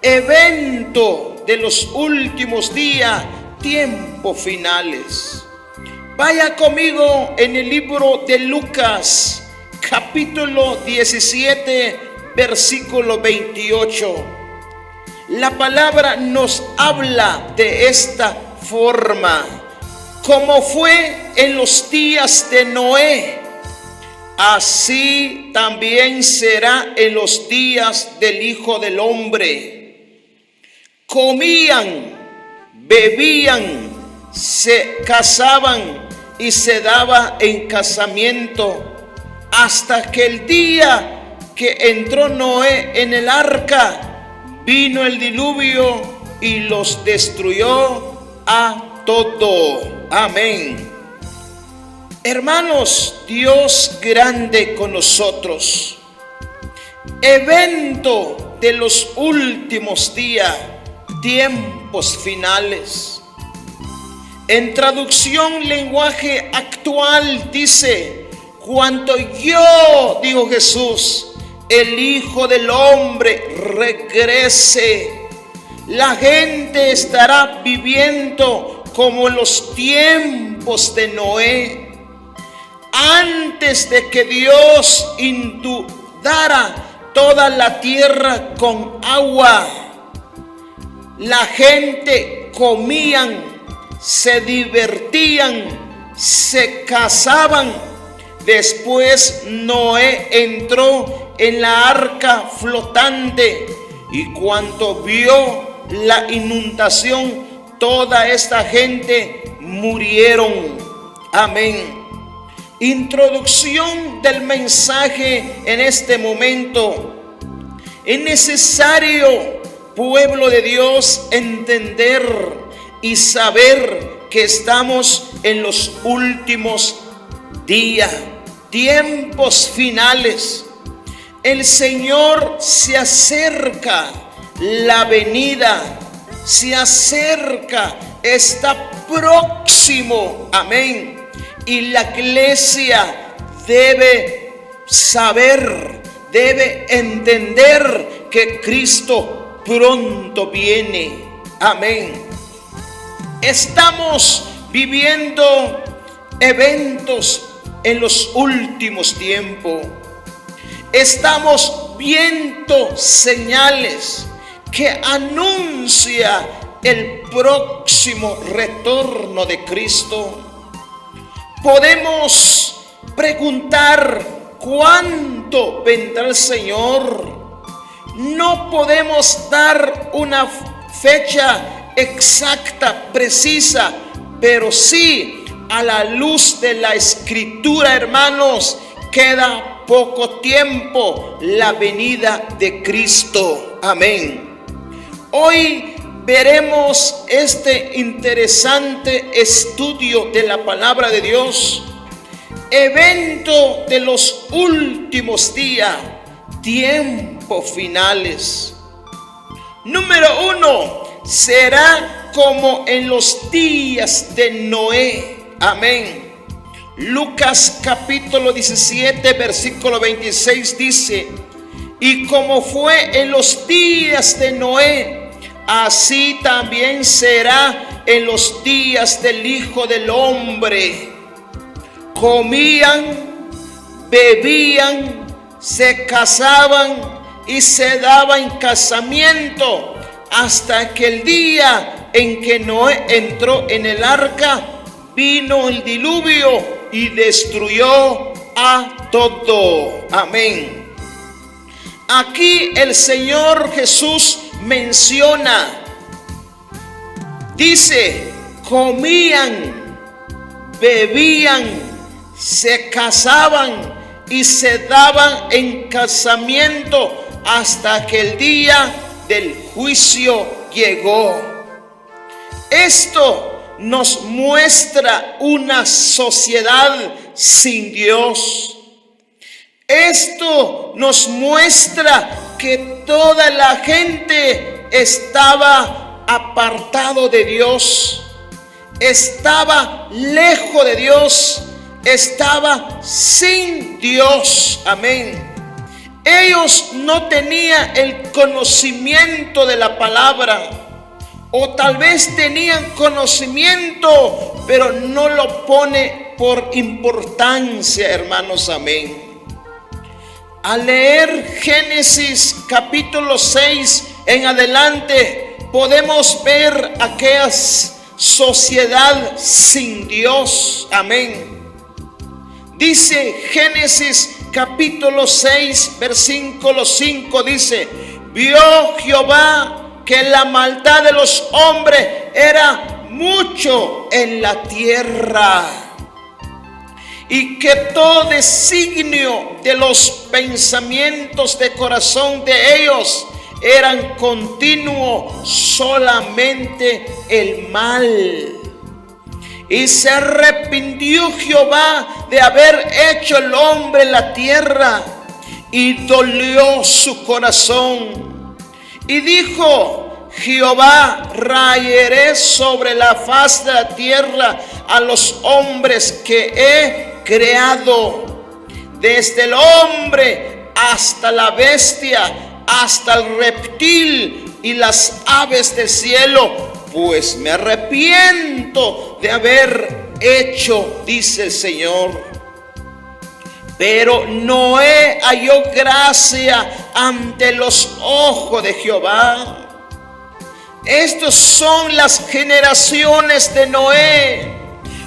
evento de los últimos días, tiempos finales. Vaya conmigo en el libro de Lucas, capítulo 17, versículo 28. La palabra nos habla de esta forma: como fue en los días de Noé, así también será en los días del Hijo del Hombre. Comían, bebían, se casaban y se daba en casamiento, hasta que el día que entró Noé en el arca, vino el diluvio y los destruyó a todos. Amén. Hermanos, Dios grande con nosotros. Evento de los últimos días, tiempos finales. En traducción lenguaje actual dice: cuando yo, dijo Jesús, el Hijo del Hombre regrese, la gente estará viviendo como en los tiempos de Noé, antes de que Dios inundara toda la tierra con agua. La gente comían, se divertían, se casaban. Después Noé entró en la arca flotante, y cuando vio la inundación, toda esta gente murieron. Amén. Introducción del mensaje en este momento. Es necesario, pueblo de Dios, entender y saber que estamos en los últimos días, tiempos finales. El Señor se acerca, la venida se acerca, está próximo. Amén. Y la iglesia debe saber, debe entender que Cristo pronto viene. Amén. Estamos viviendo eventos en los últimos tiempos. Estamos viendo señales que anuncia el próximo retorno de Cristo. Podemos preguntar: ¿cuándo vendrá el Señor? No podemos dar una fecha exacta, precisa, pero sí, a la luz de la Escritura, hermanos, queda poco tiempo la venida de Cristo. Amén. Hoy veremos este interesante estudio de la palabra de Dios. Evento de los últimos días, tiempos finales. Número 1, será como en los días de Noé. Amén. Lucas capítulo 17, versículo 26 dice: y como fue en los días de Noé, así también será en los días del Hijo del Hombre. Comían, bebían, se casaban y se daban en casamiento, hasta que el día en que Noé entró en el arca, vino el diluvio y destruyó a todo. Amén. Aquí el Señor Jesús menciona, dice: comían, bebían, se casaban y se daban en casamiento, hasta que el día del juicio llegó. Esto nos muestra una sociedad sin Dios. Esto nos muestra que toda la gente estaba apartado de Dios, estaba lejos de Dios, estaba sin Dios. Amén. Ellos no tenían el conocimiento de la palabra, o tal vez tenían conocimiento, pero no lo pone por importancia, hermanos, amén. Al leer Génesis capítulo 6 en adelante, podemos ver aquella sociedad sin Dios, amén. Dice Génesis capítulo 6, versículo 5, dice: vio Jehová que la maldad de los hombres era mucho en la tierra, y que todo designio de los pensamientos de corazón de ellos eran continuo solamente el mal. Y se arrepintió Jehová de haber hecho el hombre en la tierra, y dolió su corazón. Y dijo Jehová: raeré sobre la faz de la tierra a los hombres que he creado, desde el hombre hasta la bestia, hasta el reptil y las aves del cielo, pues me arrepiento de haber hecho, dice el Señor. Pero Noé halló gracia ante los ojos de Jehová. Estas son las generaciones de Noé.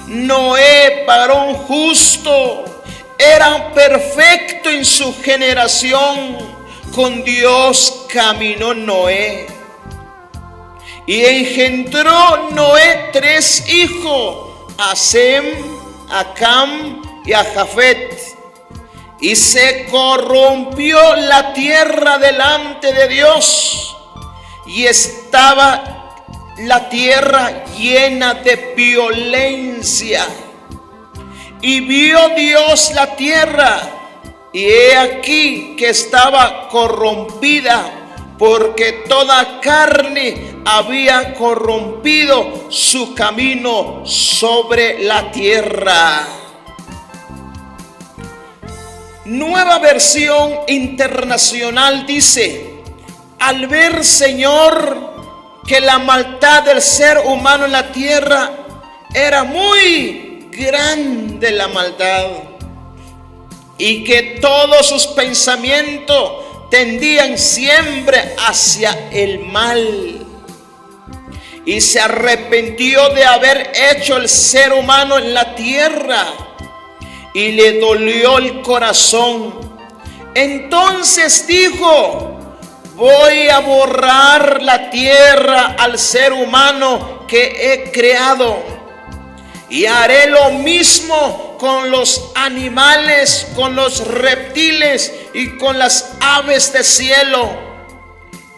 Noé, varón justo, era perfecto en su generación. Con Dios caminó Noé. Y engendró Noé 3 hijos: a Sem, a Cam y a Jafet. Y se corrompió la tierra delante de Dios, y estaba la tierra llena de violencia. Y vio Dios la tierra, y he aquí que estaba corrompida, porque toda carne había corrompido su camino sobre la tierra. Nueva Versión Internacional dice: al ver, Señor, que la maldad del ser humano en la tierra era muy grande, la maldad, y que todos sus pensamientos tendían siempre hacia el mal, y se arrepintió de haber hecho el ser humano en la tierra, y le dolió el corazón. Entonces dijo: voy a borrar la tierra al ser humano que he creado, y haré lo mismo con los animales, con los reptiles y con las aves del cielo.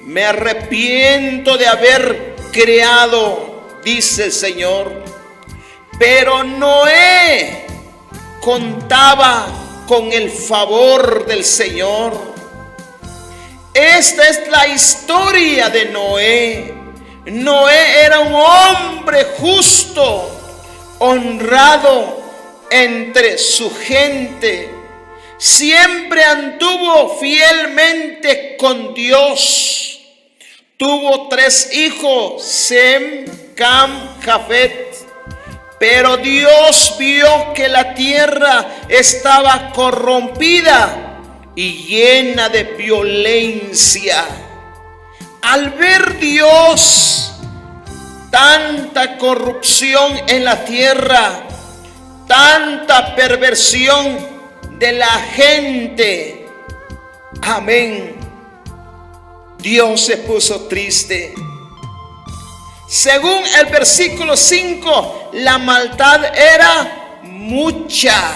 Me arrepiento de haber creado, dice el Señor. Pero Noé contaba con el favor del Señor. Esta es la historia de Noé. Noé era un hombre justo, honrado entre su gente. Siempre anduvo fielmente con Dios. Tuvo 3 hijos: Sem, Cam, Jafet. Pero Dios vio que la tierra estaba corrompida y llena de violencia. Al ver Dios tanta corrupción en la tierra, tanta perversión de la gente, amén, Dios se puso triste. Según el versículo 5, la maldad era mucha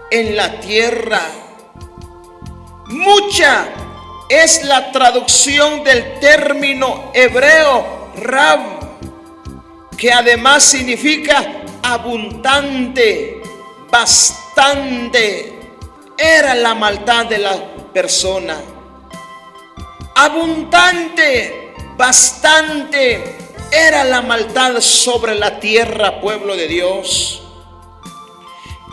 en la tierra. Mucha es la traducción del término hebreo rab, que además significa abundante, bastante. Era la maldad de la persona. Abundante, bastante. Era la maldad sobre la tierra, pueblo de Dios.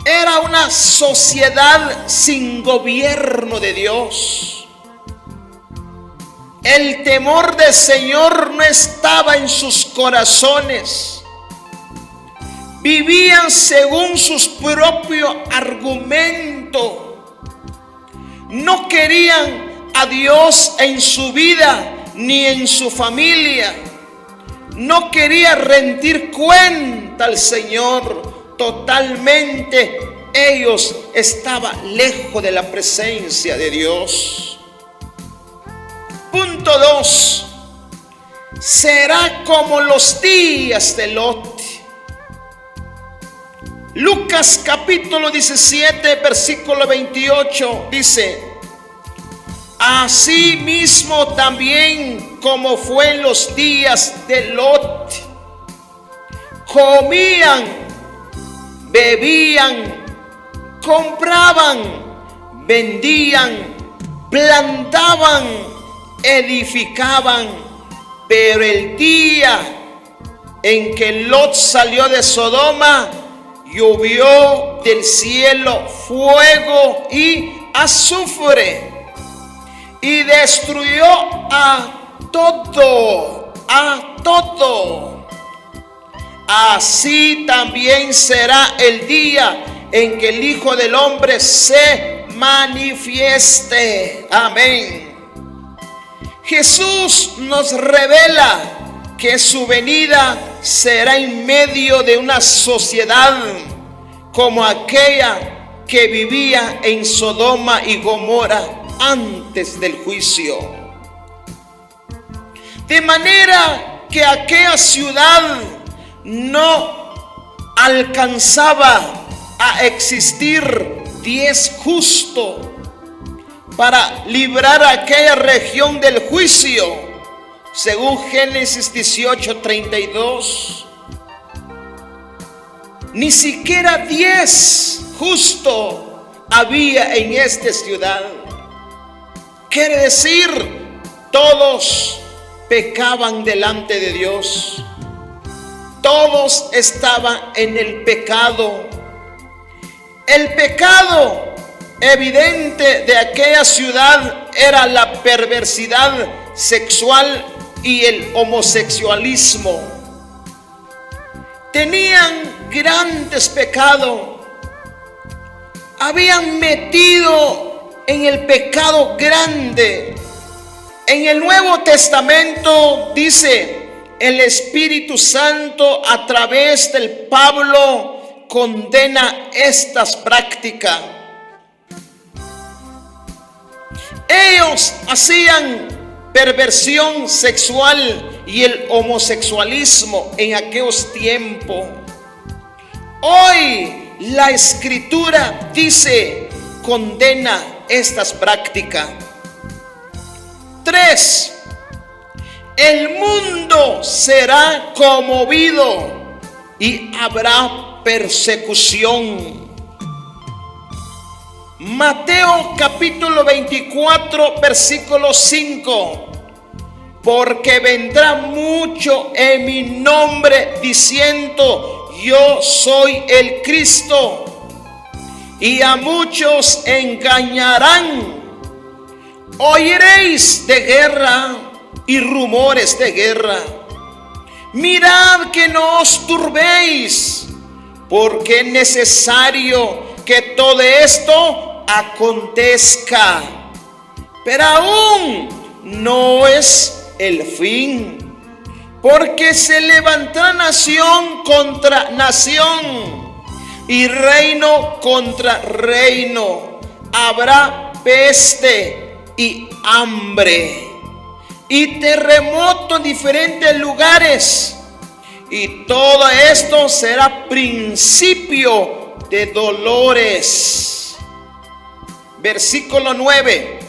Era una sociedad sin gobierno de Dios. El temor del Señor no estaba en sus corazones. Vivían según sus propios argumentos. No querían a Dios en su vida ni en su familia. No quería rendir cuenta al Señor. Totalmente ellos estaban lejos de la presencia de Dios. Punto 2. Será como los días de Lot. Lucas capítulo 17 versículo 28 dice: así mismo también como fue en los días de Lot, comían, bebían, compraban, vendían, plantaban, edificaban, pero el día en que Lot salió de Sodoma, llovió del cielo fuego y azufre y destruyó a todo. Así también será el día en que el Hijo del Hombre se manifieste. Amén. Jesús nos revela que su venida será en medio de una sociedad como aquella que vivía en Sodoma y Gomorra antes del juicio. De manera que aquella ciudad no alcanzaba a existir 10 justos para librar a aquella región del juicio. Según Génesis 18:32, ni siquiera 10 justos había en esta ciudad. Quiere decir, todos pecaban delante de Dios. Todos estaban en el pecado. El pecado evidente de aquella ciudad era la perversidad sexual y el homosexualismo. Tenían grandes pecados. Habían metido en el pecado grande. En el Nuevo Testamento dice, el Espíritu Santo a través del Pablo condena estas prácticas. Ellos hacían perversión sexual y el homosexualismo en aquellos tiempos. Hoy la Escritura dice, condena estas prácticas. 3. El mundo será conmovido y habrá persecución. Mateo capítulo 24 versículo 5. Porque vendrá mucho en mi nombre diciendo, yo soy el Cristo, y a muchos engañarán. Oiréis de guerra y rumores de guerra. Mirad que no os turbéis, porque es necesario que todo esto acontezca, pero aún no es el fin, porque se levantará nación contra nación y reino contra reino. Habrá peste y hambre y terremoto en diferentes lugares, y todo esto será principio de dolores. Versículo 9.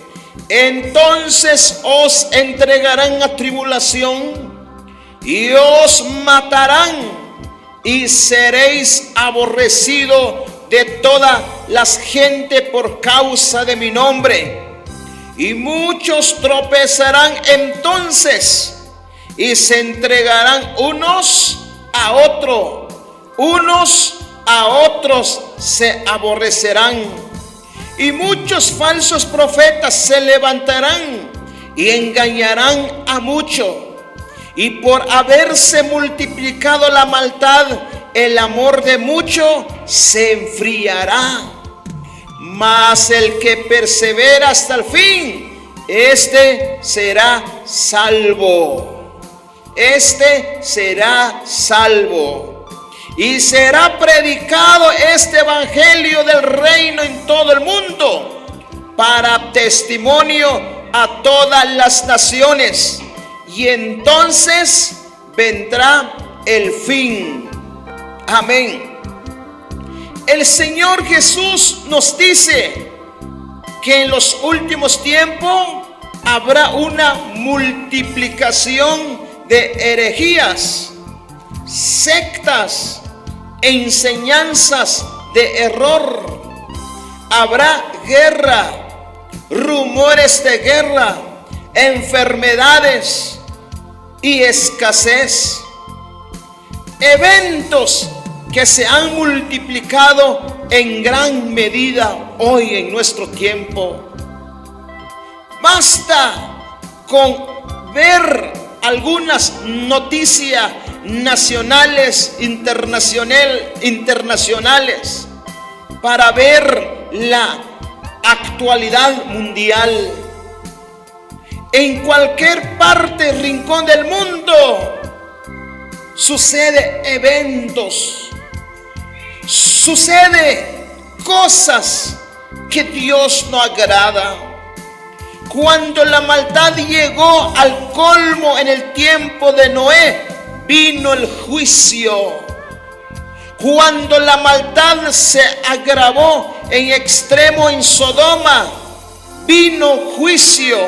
Entonces os entregarán a tribulación y os matarán, y seréis aborrecidos de todas las gentes por causa de mi nombre. Y muchos tropezarán entonces y se entregarán unos a otros, unos a otros se aborrecerán, y muchos falsos profetas se levantarán y engañarán a muchos. Y por haberse multiplicado la maldad, el amor de muchos se enfriará. Mas el que persevera hasta el fin, este será salvo. Este será salvo. Y será predicado este evangelio del reino en todo el mundo, para testimonio a todas las naciones. Y entonces vendrá el fin. Amén. El Señor Jesús nos dice que en los últimos tiempos habrá una multiplicación de herejías, sectas, enseñanzas de error. Habrá guerra, rumores de guerra, enfermedades y escasez. Eventos que se han multiplicado en gran medida hoy en nuestro tiempo. Basta con ver algunas noticias nacionales, internacionales, para ver la actualidad mundial. En cualquier parte, rincón del mundo, sucede eventos, sucede cosas que Dios no agrada. Cuando la maldad llegó al colmo en el tiempo de Noé, vino el juicio. Cuando la maldad se agravó en extremo en Sodoma, vino juicio.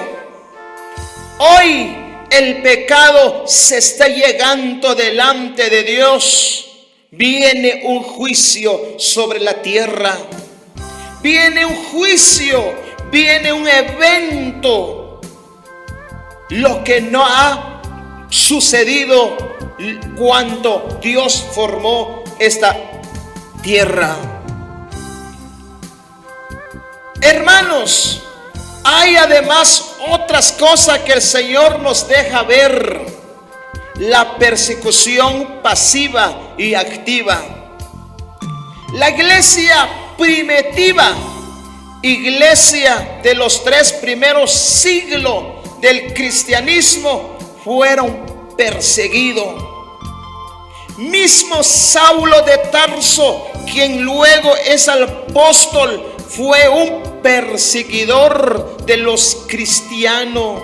Hoy el pecado se está llegando delante de Dios. Viene un juicio sobre la tierra. Viene un juicio, viene un evento. Lo que no ha sucedido cuando Dios formó esta tierra. Hermanos, hay además otras cosas que el Señor nos deja ver. La persecución pasiva y activa. La iglesia primitiva, iglesia de los 3 primeros siglos del cristianismo, fueron perseguidos. Mismo Saulo de Tarso, quien luego es apóstol, fue un perseguidor de los cristianos,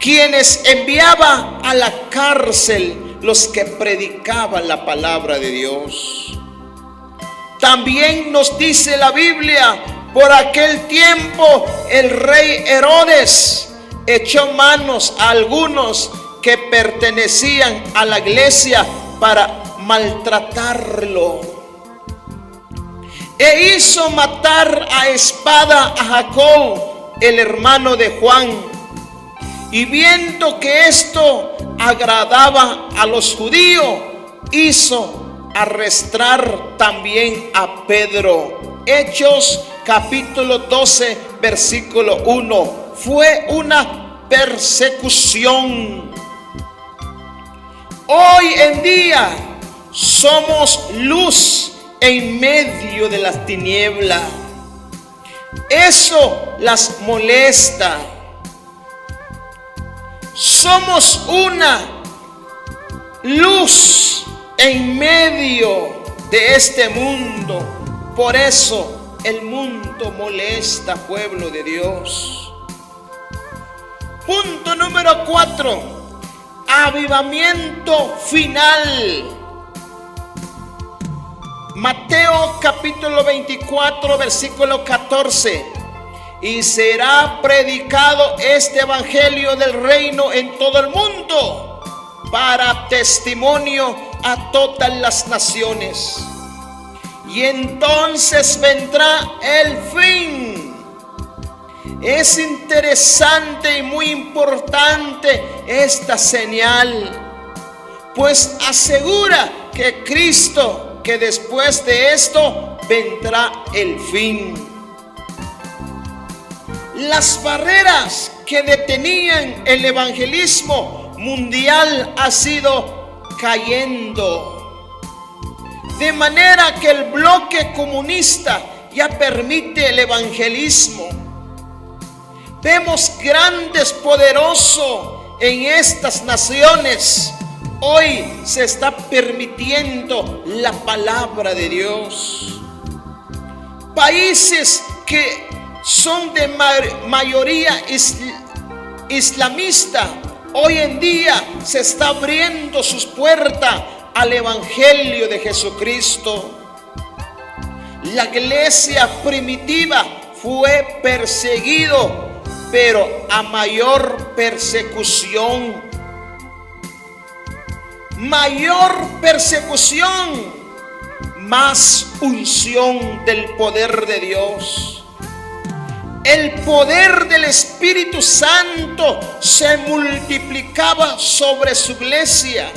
quienes enviaba a la cárcel los que predicaban la palabra de Dios. También nos dice la Biblia, por aquel tiempo el rey Herodes echó manos a algunos que pertenecían a la iglesia para maltratarlo. E hizo matar a espada a Jacob, el hermano de Juan. Y viendo que esto agradaba a los judíos, hizo arrestar también a Pedro. Hechos capítulo 12, versículo 1. Fue una persecución. Hoy en día somos luz en medio de las tinieblas. Eso las molesta. Somos una luz en medio de este mundo. Por eso el mundo molesta, pueblo de Dios. Punto número 4. Avivamiento final. Mateo capítulo 24, versículo 14. Y será predicado este evangelio del reino en todo el mundo, para testimonio a todas las naciones. Y entonces vendrá el fin. Es interesante y muy importante esta señal, pues asegura que Cristo, que después de esto vendrá el fin. Las barreras que detenían el evangelismo mundial han sido cayendo, de manera que el bloque comunista ya permite el evangelismo. Vemos grandes, poderosos en estas naciones. Hoy se está permitiendo la palabra de Dios. Países que son de mayoría islamista, hoy en día se está abriendo sus puertas al evangelio de Jesucristo. La iglesia primitiva fue perseguido, pero a mayor persecución. Mayor persecución, más unción del poder de Dios. El poder del Espíritu Santo se multiplicaba sobre su iglesia.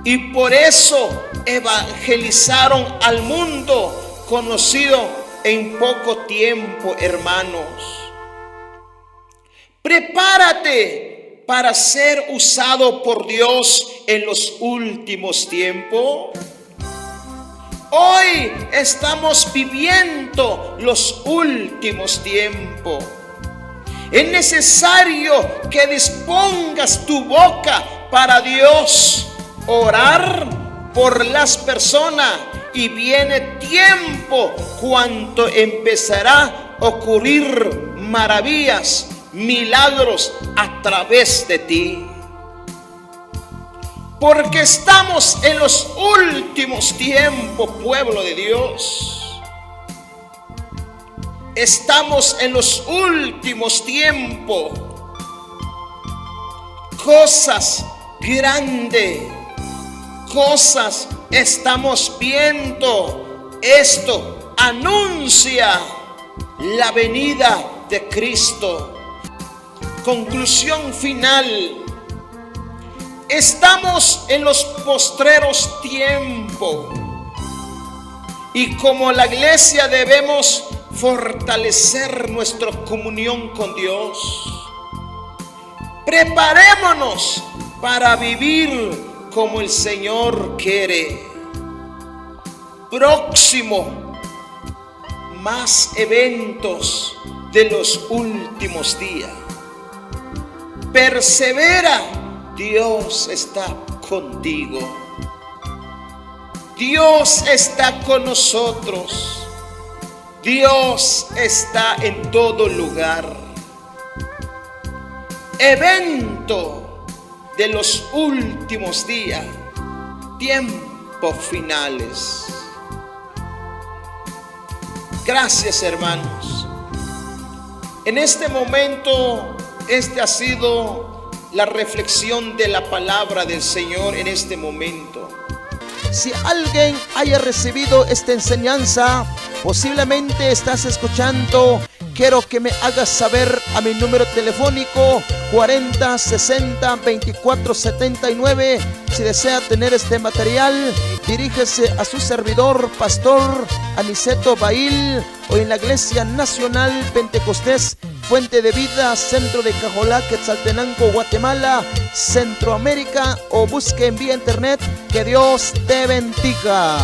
Y por eso evangelizaron al mundo conocido en poco tiempo, hermanos. Prepárate para ser usado por Dios en los últimos tiempos. Hoy estamos viviendo los últimos tiempos. Es necesario que dispongas tu boca para Dios, orar por las personas, y viene tiempo cuando empezará a ocurrir maravillas, milagros a través de ti. Porque estamos en los últimos tiempos, pueblo de Dios. Estamos en los últimos tiempos. Cosas grandes, cosas estamos viendo. Esto anuncia la venida de Cristo. Conclusión final. Estamos en los postreros tiempos y como la iglesia debemos fortalecer nuestra comunión con Dios. Preparémonos para vivir como el Señor quiere. Próximo, más eventos de los últimos días. Persevera. Dios está contigo. Dios está con nosotros. Dios está en todo lugar. Evento de los últimos días, tiempos finales. Gracias, hermanos. En este momento, ha sido la reflexión de la palabra del Señor en este momento. Si alguien haya recibido esta enseñanza, posiblemente estás escuchando, quiero que me hagas saber a mi número telefónico 40 60 24 79. Si desea tener este material, dirígese a su servidor, Pastor Aniceto Bail, o en la Iglesia Nacional Pentecostés Fuente de Vida, Centro de Cajolá, Quetzaltenango, Guatemala, Centroamérica, o busque en vía internet. Que Dios te bendiga.